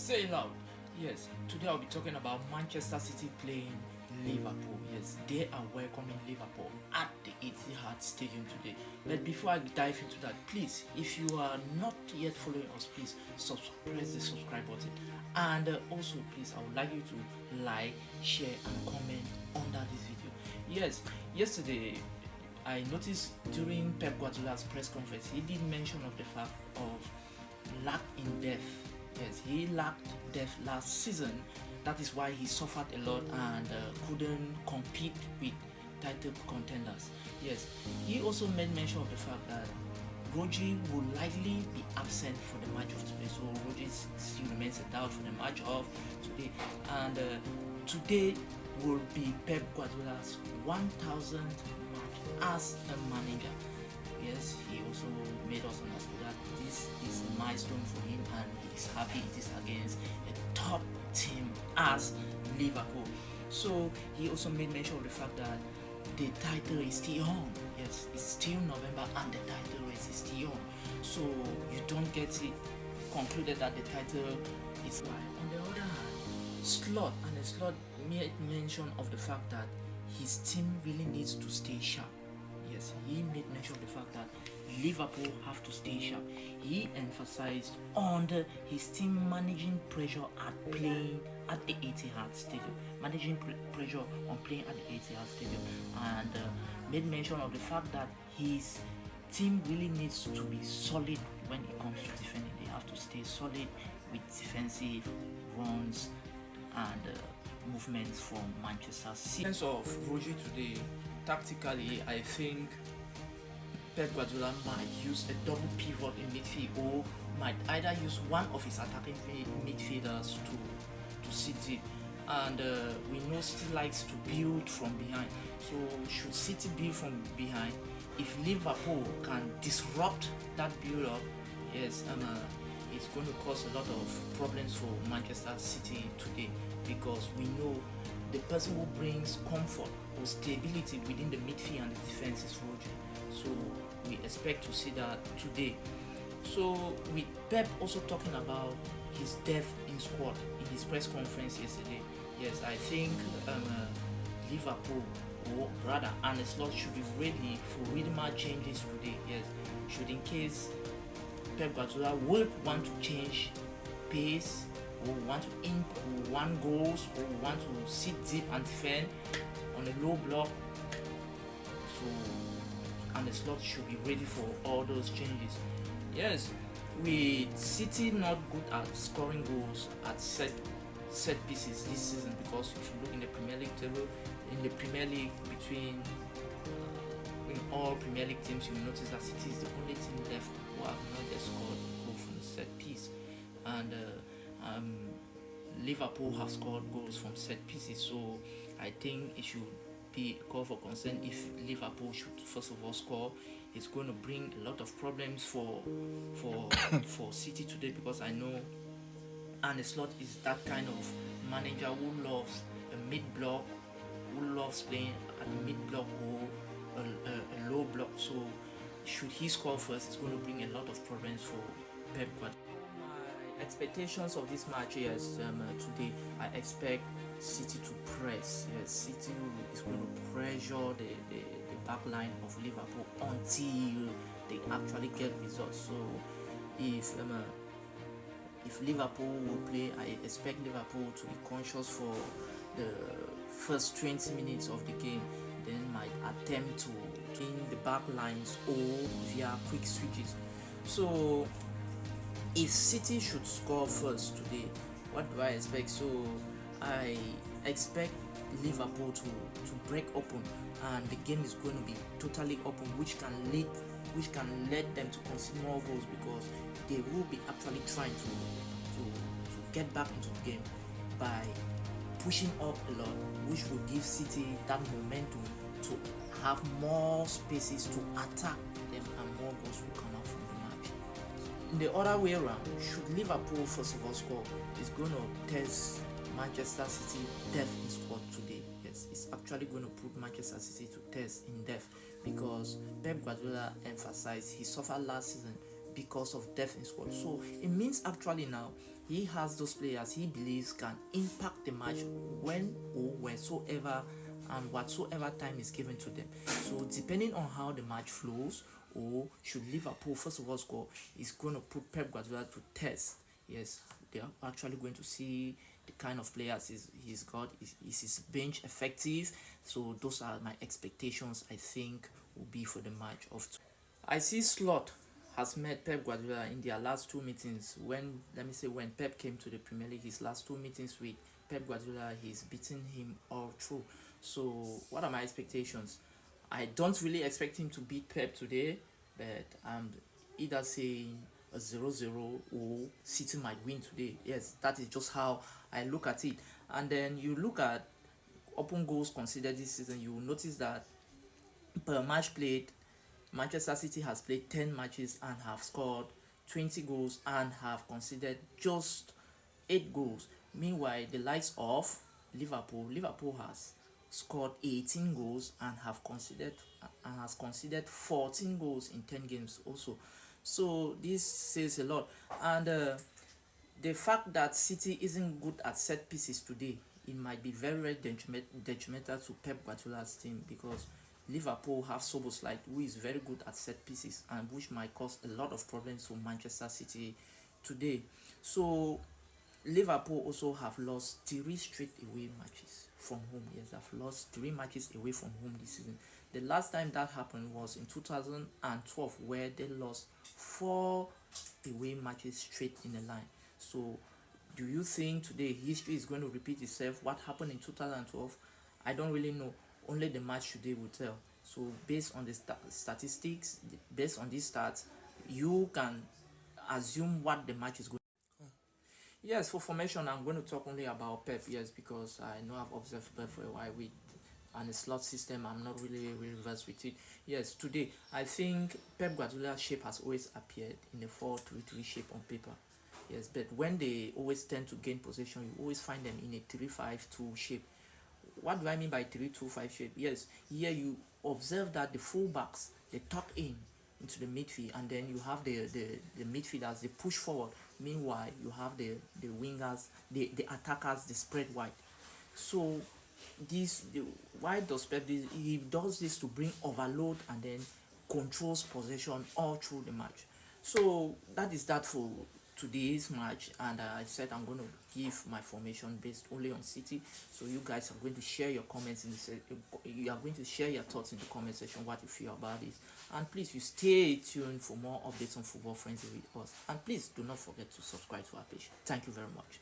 Say it loud. Yes, today I'll be talking about Manchester City playing Liverpool. Yes, they are welcoming Liverpool at the Etihad Stadium today. But before I dive into that, please, if you are not yet following us, please press the subscribe button. And also, please, I would like you to like, share, and comment under this video. Yes, yesterday I noticed during Pep Guardiola's press conference, he did mention of the fact of lack in depth. Yes, he lacked depth last season. That is why he suffered a lot and couldn't compete with title contenders. Yes, he also made mention of the fact that Rodri will likely be absent for the match of today. So Rodri still remains a doubt for the match of today. And today will be Pep Guardiola's 1000th match as a manager. Yes, he also made us understand that this is a milestone for him and he is happy it is against a top team as Liverpool. So he also made mention of the fact that the title is still on. Yes, it's still November and the title race is still on. So you don't get it concluded that the title is why. On the other hand, Slot made mention of the fact that his team really needs to stay sharp. Yes, he made mention of the fact that Liverpool have to stay sharp. He emphasized on his team managing pressure at playing at the Etihad Stadium, managing pressure on playing at the Etihad Stadium, and made mention of the fact that his team really needs to be solid when it comes to defending. They have to stay solid with defensive runs and movements from Manchester City. In terms of Rodri today, tactically, I think Pep Guardiola might use a double pivot in midfield or might either use one of his attacking midfielders to sit deep. And we know City likes to build from behind. So should City build from behind, if Liverpool can disrupt that build-up, yes, it's going to cause a lot of problems for Manchester City today, because we know the person who brings comfort or stability within the midfield and the defense is Rodri. So we expect to see that today. So with Pep also talking about his depth in squad in his press conference yesterday, yes, I think Liverpool, or rather Arne Slot, should be ready for Widmer changes today. Yes, should in case Pep Guardiola would want to change pace or want goals or want to sit deep and defend on a low block. So and the Slot should be ready for all those changes. Yes, with City not good at scoring goals at set pieces this season, because if you look in the Premier League table, in the Premier League between in all Premier League teams, you will notice that City is the only team left who have not yet scored a goal from the set piece, and Liverpool have scored goals from set pieces. So I think it should be a call for concern if Liverpool should first of all score. It's going to bring a lot of problems for City today, because I know Arne Slot is that kind of manager who loves a mid-block, who loves playing at the mid-block or a low block. So should he score first, it's going to bring a lot of problems for Pep Guardiola. My expectations of this match, yes, today I expect City to press. Yes, City is going to pressure the back line of Liverpool until they actually get results. So if Liverpool will play, I expect Liverpool to be conscious for the first 20 minutes of the game, then might attempt to clean the back lines or via quick switches. So if City should score first today, what do I expect? So I expect Liverpool to break open, and the game is going to be totally open, which can lead them to concede more goals, because they will be actually trying to get back into the game by pushing up a lot, which will give City that momentum to have more spaces to attack them, and more goals will come out from the match. In the other way around, should Liverpool first of all score, it's going to test Manchester City depth in squad today. Yes, it's actually going to put Manchester City to test in depth, because Pep Guardiola emphasized he suffered last season because of depth in squad. So it means actually now he has those players he believes can impact the match when or wheresoever and whatsoever time is given to them. So depending on how the match flows, or should Liverpool first of all score, is going to put Pep Guardiola to test. Yes, they are actually going to see the kind of players he's got. Is his bench effective? So those are my expectations, I think, will be for the match of. I see Slot has met Pep Guardiola in their last two meetings. When, let me say, when Pep came to the Premier League, his last two meetings with Pep Guardiola, he's beaten him all through. So what are my expectations? I don't really expect him to beat Pep today, but I'm either saying a 0-0 or City might win today. Yes, that is just how I look at it. And then you look at open goals considered this season, you will notice that per match played, Manchester City has played 10 matches and have scored 20 goals and have conceded just 8 goals. Meanwhile, the likes of Liverpool has scored 18 goals and has conceded 14 goals in 10 games also. So this says a lot. And the fact that City isn't good at set pieces today, it might be very detrimental to Pep Guardiola's team, because Liverpool have Soboslai, who is very good at set pieces and which might cause a lot of problems for Manchester City today. So Liverpool also have lost 3 straight away matches from home. Yes, they've lost 3 matches away from home this season. The last time that happened was in 2012, where they lost 4 away matches straight in a line. So do you think today history is going to repeat itself? What happened in 2012? I don't really know. Only the match today will tell. So based on the statistics, based on these stats, you can assume what the match is going. Yes, for formation, I'm going to talk only about Pep. Yes, because I know I've observed Pep for a while with and the slot system. I'm not really versed with it. Yes, today I think Pep Guardiola's shape has always appeared in the 4-3-3 shape on paper. Yes, but when they always tend to gain possession, you always find them in a 3-5-2 shape. What do I mean by 3-2-5 shape? Yes, here you observe that the fullbacks, they tuck in into the midfield, and then you have the midfielders, they push forward. Meanwhile, you have the wingers, the attackers, they spread wide. So why does Pep this? He does this to bring overload and then controls possession all through the match. So that is that for today's match, and I said I'm going to give my formation based only on City. So you guys are going to share your comments you are going to share your thoughts in the comment section, what you feel about this. And please, you stay tuned for more updates on Football Frenzy with us, and please do not forget to subscribe to our page. Thank you very much.